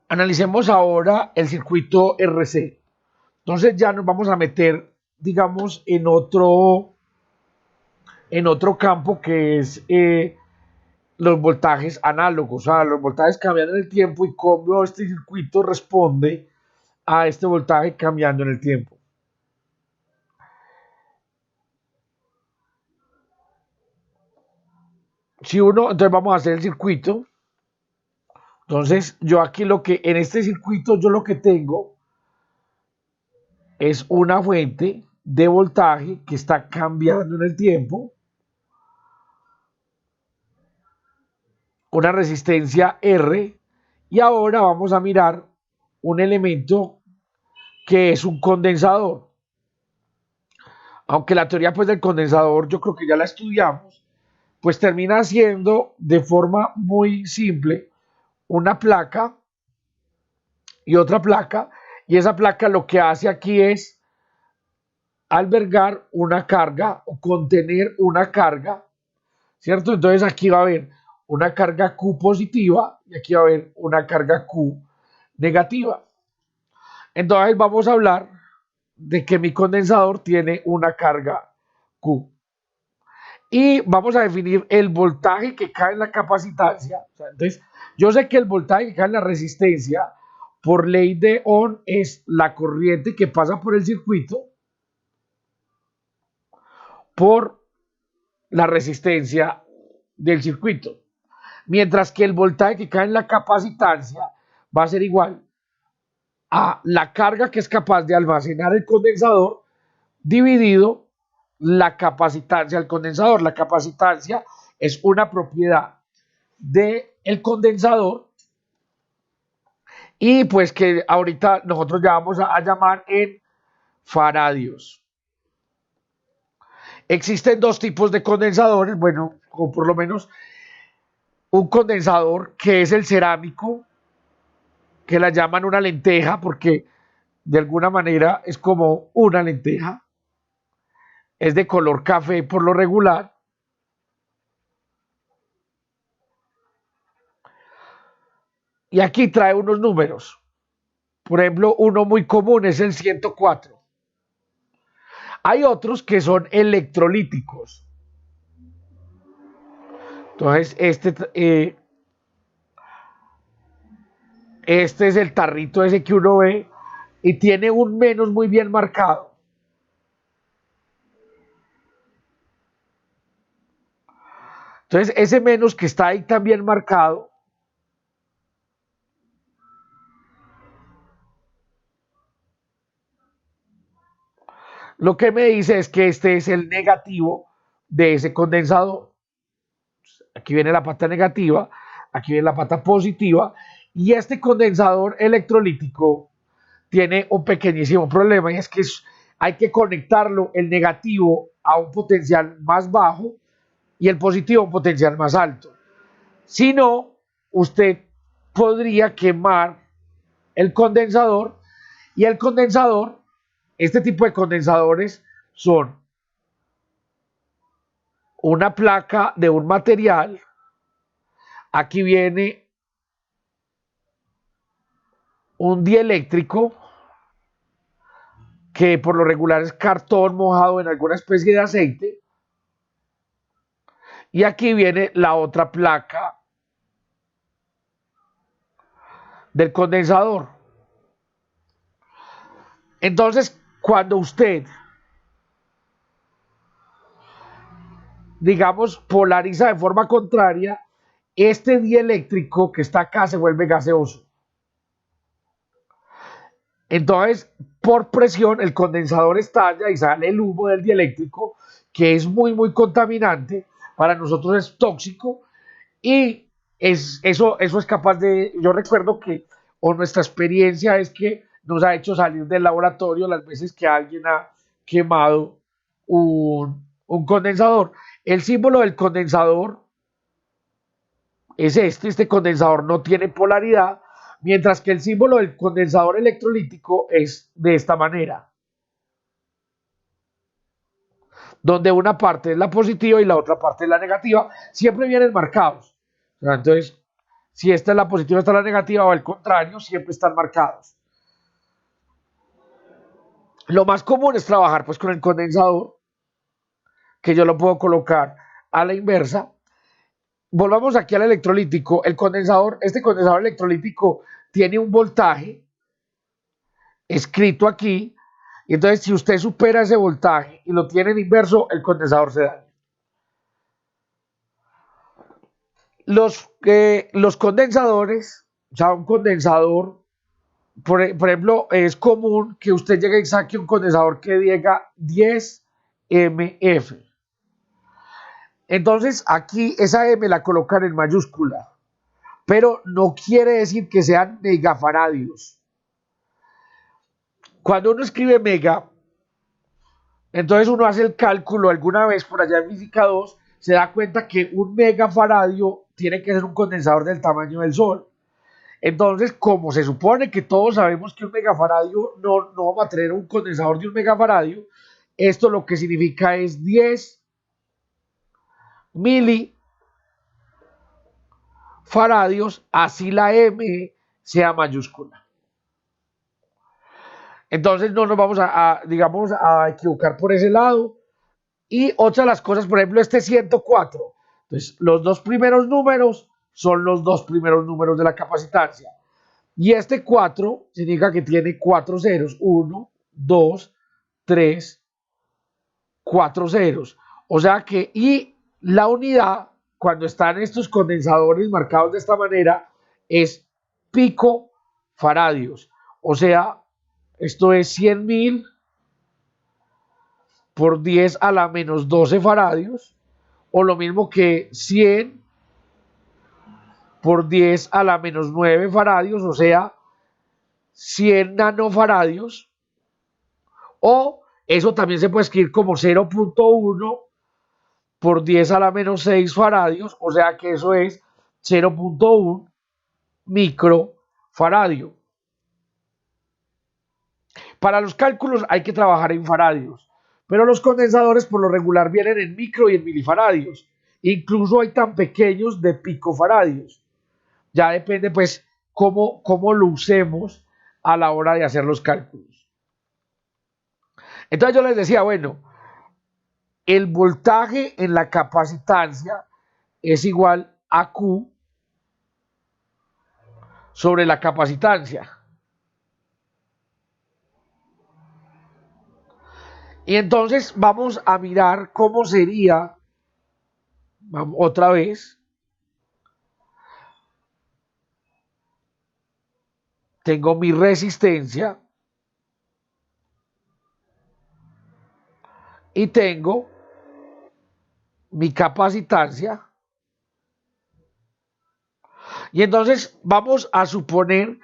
Analicemos ahora el circuito RC. Entonces ya nos vamos a meter, digamos, en otro campo que es los voltajes análogos, o sea, los voltajes cambiando en el tiempo y cómo este circuito responde a este voltaje cambiando en el tiempo. Entonces vamos a hacer el circuito. Entonces yo aquí en este circuito yo lo que tengo es una fuente de voltaje que está cambiando en el tiempo, una resistencia R, y ahora vamos a mirar un elemento que es un condensador. Aunque la teoría pues del condensador yo creo que ya la estudiamos, pues termina siendo de forma muy simple una placa y otra placa, y esa placa lo que hace aquí es albergar una carga o contener una carga, ¿cierto? Entonces aquí va a haber una carga Q positiva y aquí va a haber una carga Q negativa. Entonces vamos a hablar de que mi condensador tiene una carga Q. Y vamos a definir el voltaje que cae en la capacitancia. O sea, entonces, yo sé que el voltaje que cae en la resistencia, por ley de Ohm, es la corriente que pasa por el circuito por la resistencia del circuito. Mientras que el voltaje que cae en la capacitancia va a ser igual a la carga que es capaz de almacenar el condensador dividido la capacitancia del condensador. La capacitancia es una propiedad del condensador y pues que ahorita nosotros ya vamos a llamar en faradios. Existen dos tipos de condensadores, bueno, o por lo menos un condensador que es el cerámico, que la llaman una lenteja porque de alguna manera es como una lenteja, es de color café por lo regular. Y aquí trae unos números. Por ejemplo, uno muy común es el 104. Hay otros que son electrolíticos. Entonces, este es el tarrito ese que uno ve y tiene un menos muy bien marcado. Entonces, ese menos que está ahí también marcado, lo que me dice es que este es el negativo de ese condensador. Aquí viene la pata negativa, aquí viene la pata positiva, y este condensador electrolítico tiene un pequeñísimo problema, y es que hay que conectarlo, el negativo, a un potencial más bajo y el positivo a un potencial más alto. Si no, usted podría quemar el condensador, y el condensador, este tipo de condensadores son una placa de un material, aquí viene un dieléctrico que por lo regular es cartón mojado en alguna especie de aceite, y aquí viene la otra placa del condensador. Entonces, cuando usted, digamos, polariza de forma contraria, este dieléctrico que está acá se vuelve gaseoso. Entonces, por presión, el condensador estalla y sale el humo del dieléctrico, que es muy, muy contaminante. Para nosotros es tóxico y eso es capaz de, yo recuerdo que, o nuestra experiencia es que nos ha hecho salir del laboratorio las veces que alguien ha quemado un condensador. El símbolo del condensador es este condensador no tiene polaridad, mientras que el símbolo del condensador electrolítico es de esta manera, donde una parte es la positiva y la otra parte es la negativa, siempre vienen marcados. Entonces, si esta es la positiva, esta es la negativa, o al contrario, siempre están marcados. Lo más común es trabajar pues con el condensador, que yo lo puedo colocar a la inversa. Volvamos aquí al electrolítico. El condensador, este condensador electrolítico tiene un voltaje escrito aquí, y entonces si usted supera ese voltaje y lo tiene en inverso, el condensador se daña. Los condensadores, o sea, un condensador, por ejemplo, es común que usted llegue y saque un condensador que diga 10 MF. Entonces aquí esa M la colocan en mayúscula, pero no quiere decir que sean megafaradios. Cuando uno escribe mega, entonces uno hace el cálculo alguna vez por allá en física 2, se da cuenta que un megafaradio tiene que ser un condensador del tamaño del Sol. Entonces, como se supone que todos sabemos que un megafaradio no vamos a tener un condensador de un megafaradio, esto lo que significa es 10 milifaradios, así la M sea mayúscula. Entonces no nos vamos digamos, a equivocar por ese lado. Y otra de las cosas, por ejemplo, este 104. Entonces, los dos primeros números son los dos primeros números de la capacitancia. Y este 4 significa que tiene 4 ceros. 1, 2, 3, 4 ceros. O sea que, y la unidad, cuando están estos condensadores marcados de esta manera, es picofaradios. O sea, esto es 100.000 por 10 a la menos 12 faradios, o lo mismo que 100 por 10 a la menos 9 faradios, o sea, 100 nanofaradios, o eso también se puede escribir como 0.1 por 10 a la menos 6 faradios, o sea que eso es 0.1 microfaradio. Para los cálculos hay que trabajar en faradios, pero los condensadores por lo regular vienen en micro y en milifaradios. Incluso hay tan pequeños de picofaradios. Ya depende pues cómo lo usemos a la hora de hacer los cálculos. Entonces yo les decía, bueno, el voltaje en la capacitancia es igual a Q sobre la capacitancia. Y entonces vamos a mirar cómo sería, vamos, otra vez, tengo mi resistencia y tengo mi capacitancia. Y entonces vamos a suponer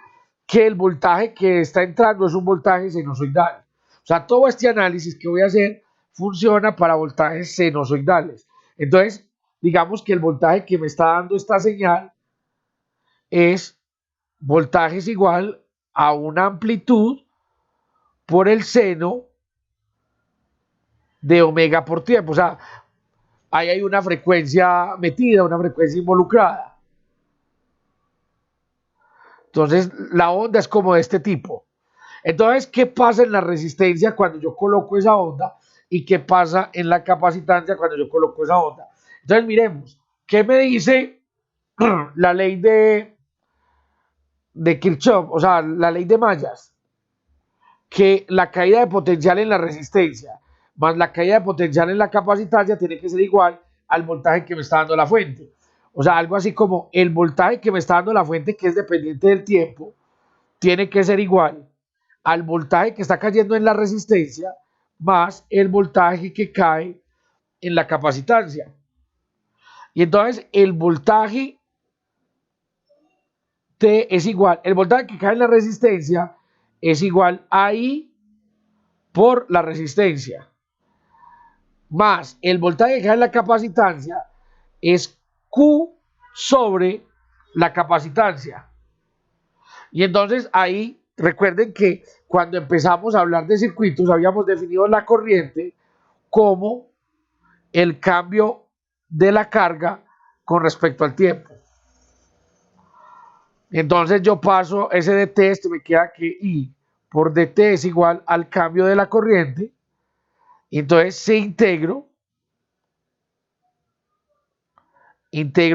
que el voltaje que está entrando es un voltaje sinusoidal. O sea, todo este análisis que voy a hacer funciona para voltajes sinusoidales. Entonces, digamos que el voltaje que me está dando esta señal es voltajes igual a una amplitud por el seno de omega por tiempo. O sea, ahí hay una frecuencia metida, una frecuencia involucrada. Entonces, la onda es como de este tipo. Entonces, ¿qué pasa en la resistencia cuando yo coloco esa onda? ¿Y qué pasa en la capacitancia cuando yo coloco esa onda? Entonces, miremos, ¿qué me dice la ley de Kirchhoff? O sea, la ley de mallas. Que la caída de potencial en la resistencia más la caída de potencial en la capacitancia tiene que ser igual al voltaje que me está dando la fuente. O sea, algo así como el voltaje que me está dando la fuente, que es dependiente del tiempo, tiene que ser igual al voltaje que está cayendo en la resistencia más el voltaje que cae en la capacitancia. Y entonces el voltaje T es igual, el voltaje que cae en la resistencia es igual a I por la resistencia, más el voltaje que cae en la capacitancia es Q sobre la capacitancia. Y entonces ahí recuerden que cuando empezamos a hablar de circuitos habíamos definido la corriente como el cambio de la carga con respecto al tiempo. Entonces yo paso ese dt, esto me queda que I por dt es igual al cambio de la corriente. Y entonces se integro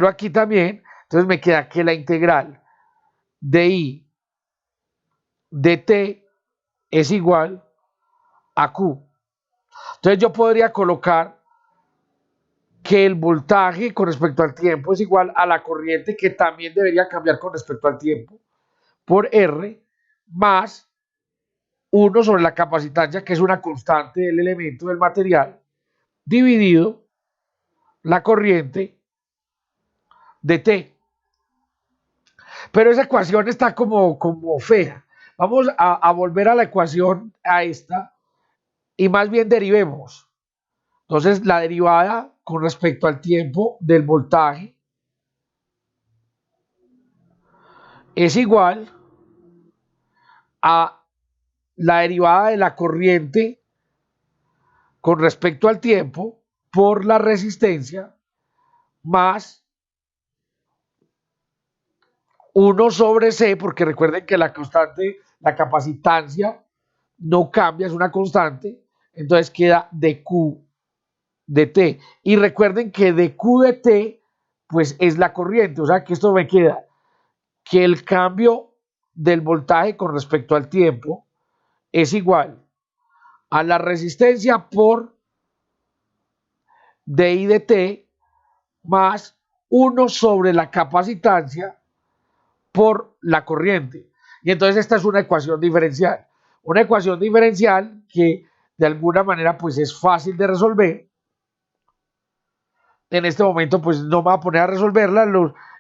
aquí también. Entonces me queda que la integral de I dt es igual a Q. Entonces yo podría colocar que el voltaje con respecto al tiempo es igual a la corriente, que también debería cambiar con respecto al tiempo, por R, más 1 sobre la capacitancia, que es una constante del elemento del material, dividido la corriente de T. Pero esa ecuación está como fea. Vamos a volver a la ecuación, a esta, y más bien derivemos. Entonces, la derivada con respecto al tiempo del voltaje es igual a la derivada de la corriente con respecto al tiempo por la resistencia más 1 sobre C, porque recuerden que la constante, la capacitancia no cambia, es una constante, entonces queda dQ de T. Y recuerden que dQ de T, pues es la corriente, o sea que esto me queda que el cambio del voltaje con respecto al tiempo es igual a la resistencia por di de T más 1 sobre la capacitancia por la corriente. Y entonces esta es una ecuación diferencial. Una ecuación diferencial que de alguna manera pues es fácil de resolver. En este momento pues no me voy a poner a resolverla.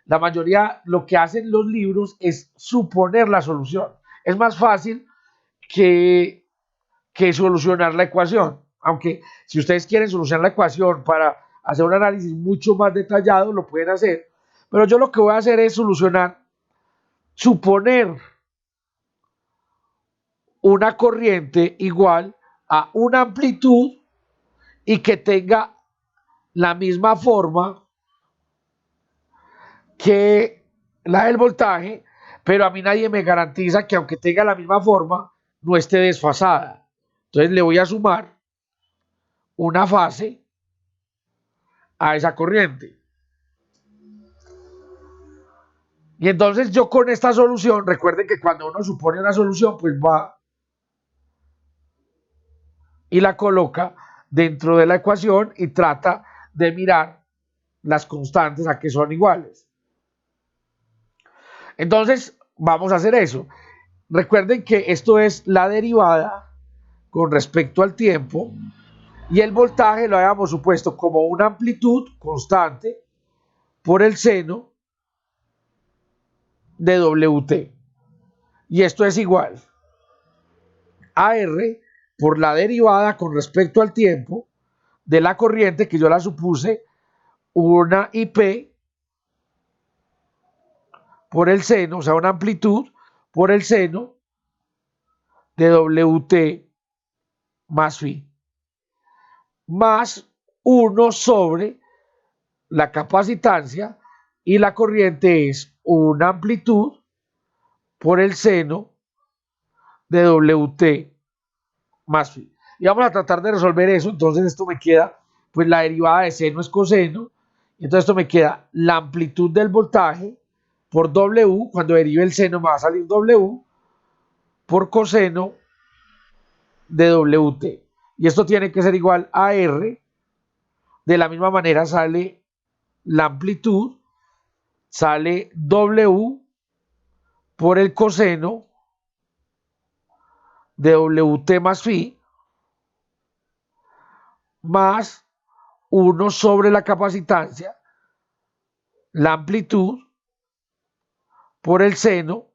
La mayoría lo que hacen los libros es suponer la solución. Es más fácil que solucionar la ecuación. Aunque si ustedes quieren solucionar la ecuación para hacer un análisis mucho más detallado, lo pueden hacer. Pero yo lo que voy a hacer es suponer una corriente igual a una amplitud y que tenga la misma forma que la del voltaje, pero a mí nadie me garantiza que aunque tenga la misma forma, no esté desfasada. Entonces le voy a sumar una fase a esa corriente. Y entonces yo con esta solución, recuerden que cuando uno supone una solución, pues va y la coloca dentro de la ecuación y trata de mirar las constantes a que son iguales. Entonces, vamos a hacer eso. Recuerden que esto es la derivada con respecto al tiempo y el voltaje lo habíamos supuesto como una amplitud constante por el seno de WT. Y esto es igual a R por la derivada con respecto al tiempo de la corriente, que yo la supuse una IP por el seno, o sea, una amplitud por el seno de WT más phi, más 1 sobre la capacitancia, y la corriente es una amplitud por el seno de WT más phi. Y vamos a tratar de resolver eso. Entonces esto me queda, pues la derivada de seno es coseno, y entonces esto me queda la amplitud del voltaje por W, cuando derive el seno me va a salir W, por coseno de WT. Y esto tiene que ser igual a R. De la misma manera sale la amplitud, sale W por el coseno de WT más phi, más 1 sobre la capacitancia, la amplitud por el seno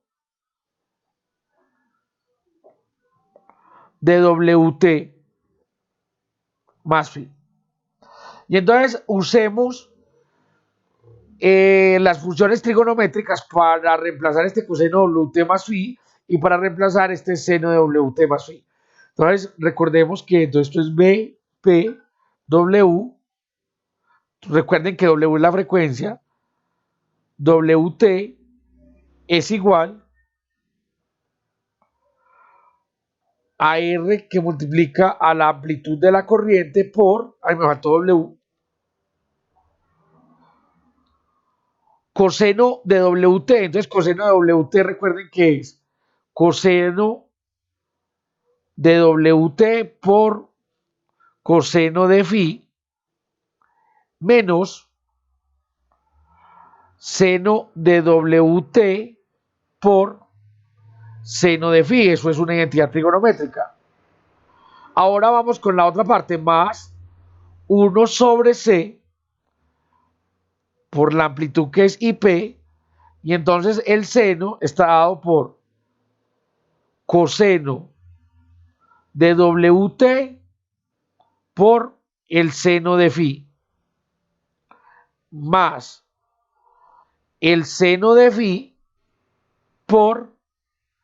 de WT más phi. Y entonces usemos las funciones trigonométricas para reemplazar este coseno de WT más phi y para reemplazar este seno de WT más phi. Entonces recordemos que esto es B, P, W. Recuerden que W es la frecuencia, WT es igual a R que multiplica a la amplitud de la corriente por, ay, me faltó W, coseno de WT. Entonces, coseno de WT, recuerden que es coseno de WT por coseno de phi menos seno de WT por seno de phi. Eso es una identidad trigonométrica. Ahora vamos con la otra parte, más 1 sobre C por la amplitud que es IP, y entonces el seno está dado por coseno de WT por el seno de phi, más el seno de phi por,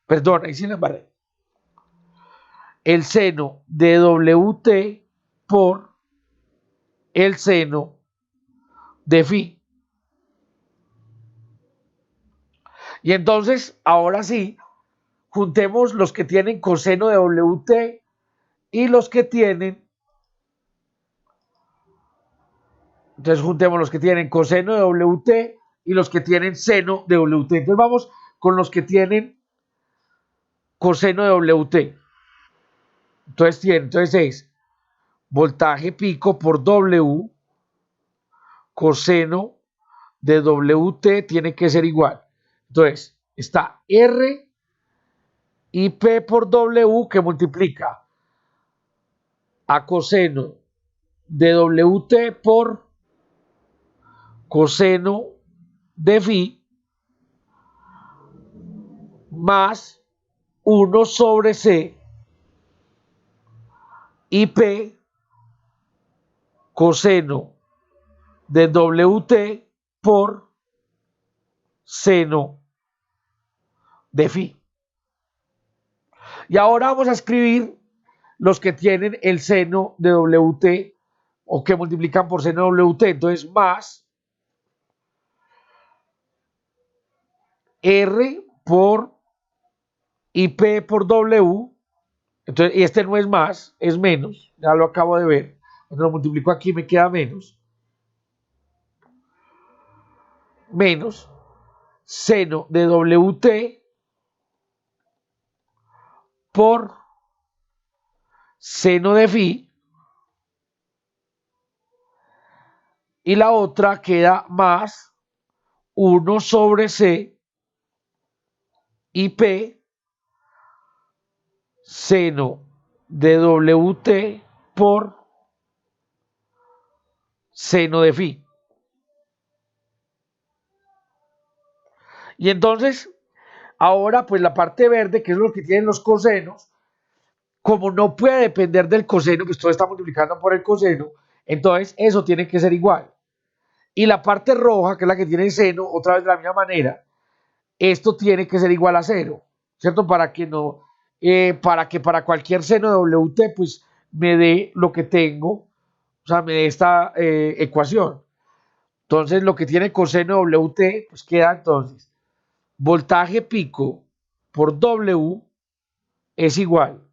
perdón, ahí sí la embarré, el seno de WT por el seno de phi. Y entonces, ahora sí, juntemos los que tienen coseno de WT y los que tienen, entonces juntemos los que tienen coseno de WT y los que tienen seno de WT. Entonces vamos con los que tienen coseno de WT. Entonces es voltaje pico por W, coseno de WT tiene que ser igual. Entonces está R y P por W que multiplica a coseno de WT por coseno de phi más 1 sobre C y P coseno de WT por seno de phi. Y ahora vamos a escribir los que tienen el seno de WT o que multiplican por seno de WT. Entonces, más R por IP por W. Entonces, y este no es más, es menos. Ya lo acabo de ver. Cuando lo multiplico aquí me queda menos. Menos seno de WT por seno de phi. Y la otra queda más 1 sobre C y P seno de WT por seno de phi. Y entonces, ahora pues la parte verde, que es lo que tienen los cosenos, como no puede depender del coseno, pues todo está multiplicando por el coseno, entonces eso tiene que ser igual. Y la parte roja, que es la que tiene el seno, otra vez de la misma manera, esto tiene que ser igual a cero, ¿cierto? Para que no, para que para cualquier seno de WT, pues me dé lo que tengo, o sea, me dé esta ecuación. Entonces, lo que tiene coseno de WT, pues queda entonces voltaje pico por W es igual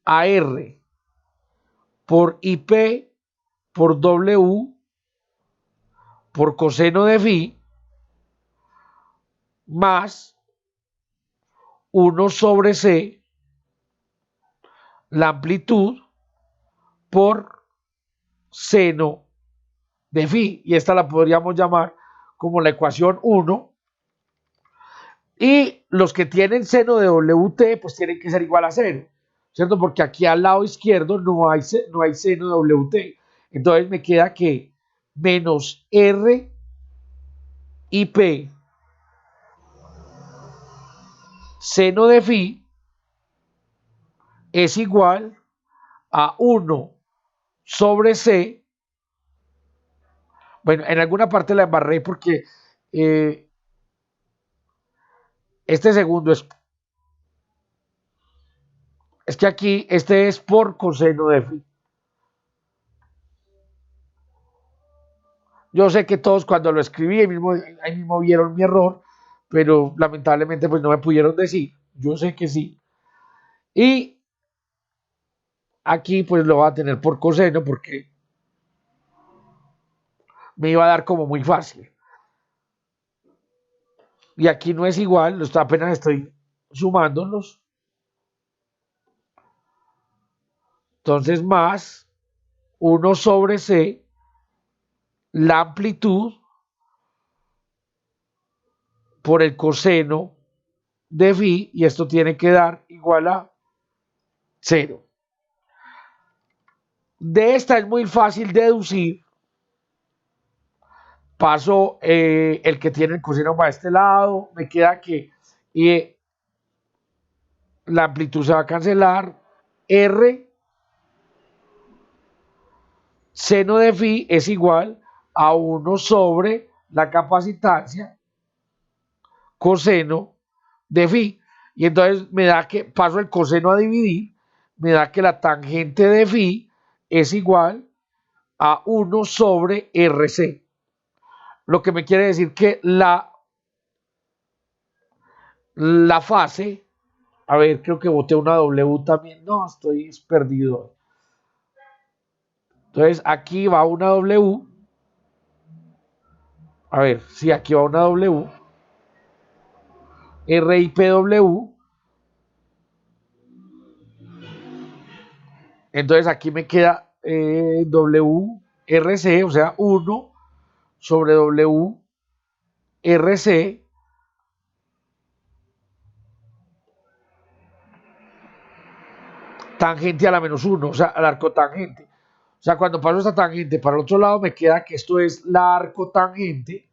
a R por IP por W por coseno de phi más 1 sobre C la amplitud por seno de phi. Y esta la podríamos llamar como la ecuación 1. Y los que tienen seno de WT pues tienen que ser igual a 0, ¿cierto? Porque aquí al lado izquierdo no hay seno de WT. Entonces me queda que menos R y P seno de phi es igual a 1 sobre C. Bueno, en alguna parte la embarré porque eh, este segundo es que aquí este es por coseno de phi. Yo sé que todos cuando lo escribí ahí mismo vieron mi error, pero lamentablemente pues no me pudieron decir. Yo sé que sí. Y aquí pues lo va a tener por coseno porque me iba a dar como muy fácil. Y aquí no es igual, apenas estoy sumándolos. Entonces más 1 sobre C, la amplitud por el coseno de phi, y esto tiene que dar igual a 0. De esta es muy fácil deducir. Paso el que tiene el coseno para este lado, me queda que la amplitud se va a cancelar, R seno de phi es igual a 1 sobre la capacitancia coseno de phi. Y entonces me da que, paso el coseno a dividir, me da que la tangente de phi es igual a 1 sobre RC. Lo que me quiere decir que la fase, a ver, creo que boté una W también, no, estoy perdido. Entonces aquí va una W, a ver, sí, aquí va una W, RIPW, entonces aquí me queda WRC, o sea, 1 sobre WRC tangente a la menos 1, o sea, al arcotangente. O sea, cuando paso esta tangente para el otro lado, me queda que esto es la arcotangente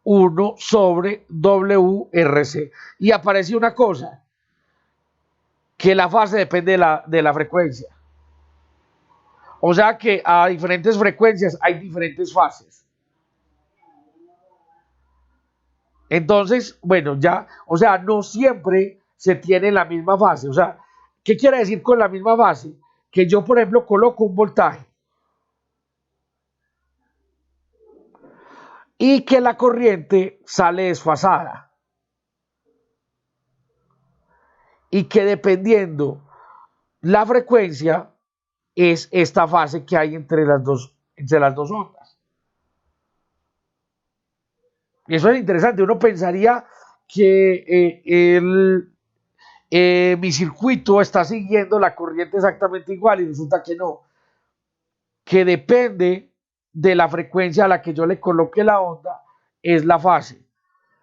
1 sobre WRC. Y aparece una cosa, que la fase depende de la frecuencia. O sea que a diferentes frecuencias hay diferentes fases. Entonces, bueno, ya, o sea, no siempre se tiene la misma fase. O sea, ¿qué quiere decir con la misma fase? Que yo, por ejemplo, coloco un voltaje y que la corriente sale desfasada. Y que dependiendo la frecuencia es esta fase que hay entre las dos ondas. Y eso es interesante. Uno pensaría que mi circuito está siguiendo la corriente exactamente igual y resulta que no. Que depende de la frecuencia a la que yo le coloque la onda, es la fase.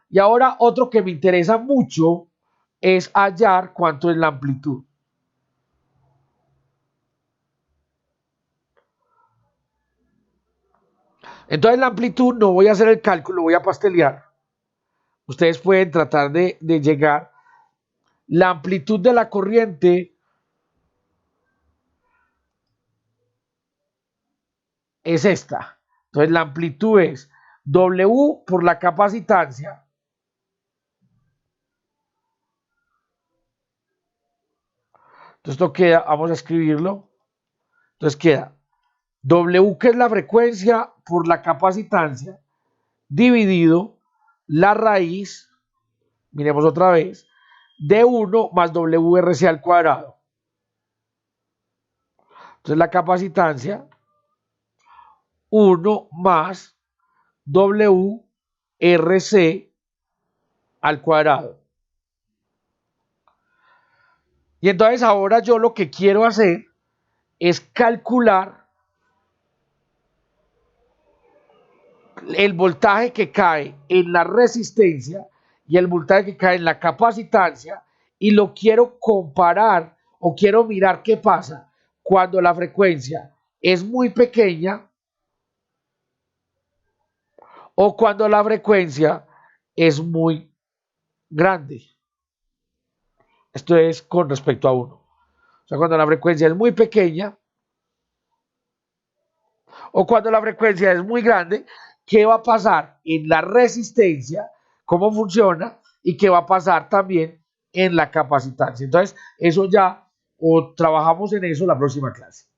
Y ahora otro que me interesa mucho es hallar cuánto es la amplitud. Entonces la amplitud no voy a hacer el cálculo, voy a pastelear. Ustedes pueden tratar de llegar. La amplitud de la corriente es esta. Entonces la amplitud es W por la capacitancia. Entonces esto queda, vamos a escribirlo. Entonces queda W, que es la frecuencia, por la capacitancia, dividido la raíz, miremos otra vez, de 1 más WRC al cuadrado. Entonces la capacitancia, 1 más WRC al cuadrado. Y entonces ahora yo lo que quiero hacer es calcular el voltaje que cae en la resistencia y el voltaje que cae en la capacitancia, y lo quiero comparar o quiero mirar qué pasa cuando la frecuencia es muy pequeña o cuando la frecuencia es muy grande. Esto es con respecto a uno. O sea, cuando la frecuencia es muy pequeña o cuando la frecuencia es muy grande, ¿qué va a pasar en la resistencia? ¿Cómo funciona? Y qué va a pasar también en la capacitancia. Entonces, eso ya, o trabajamos en eso la próxima clase.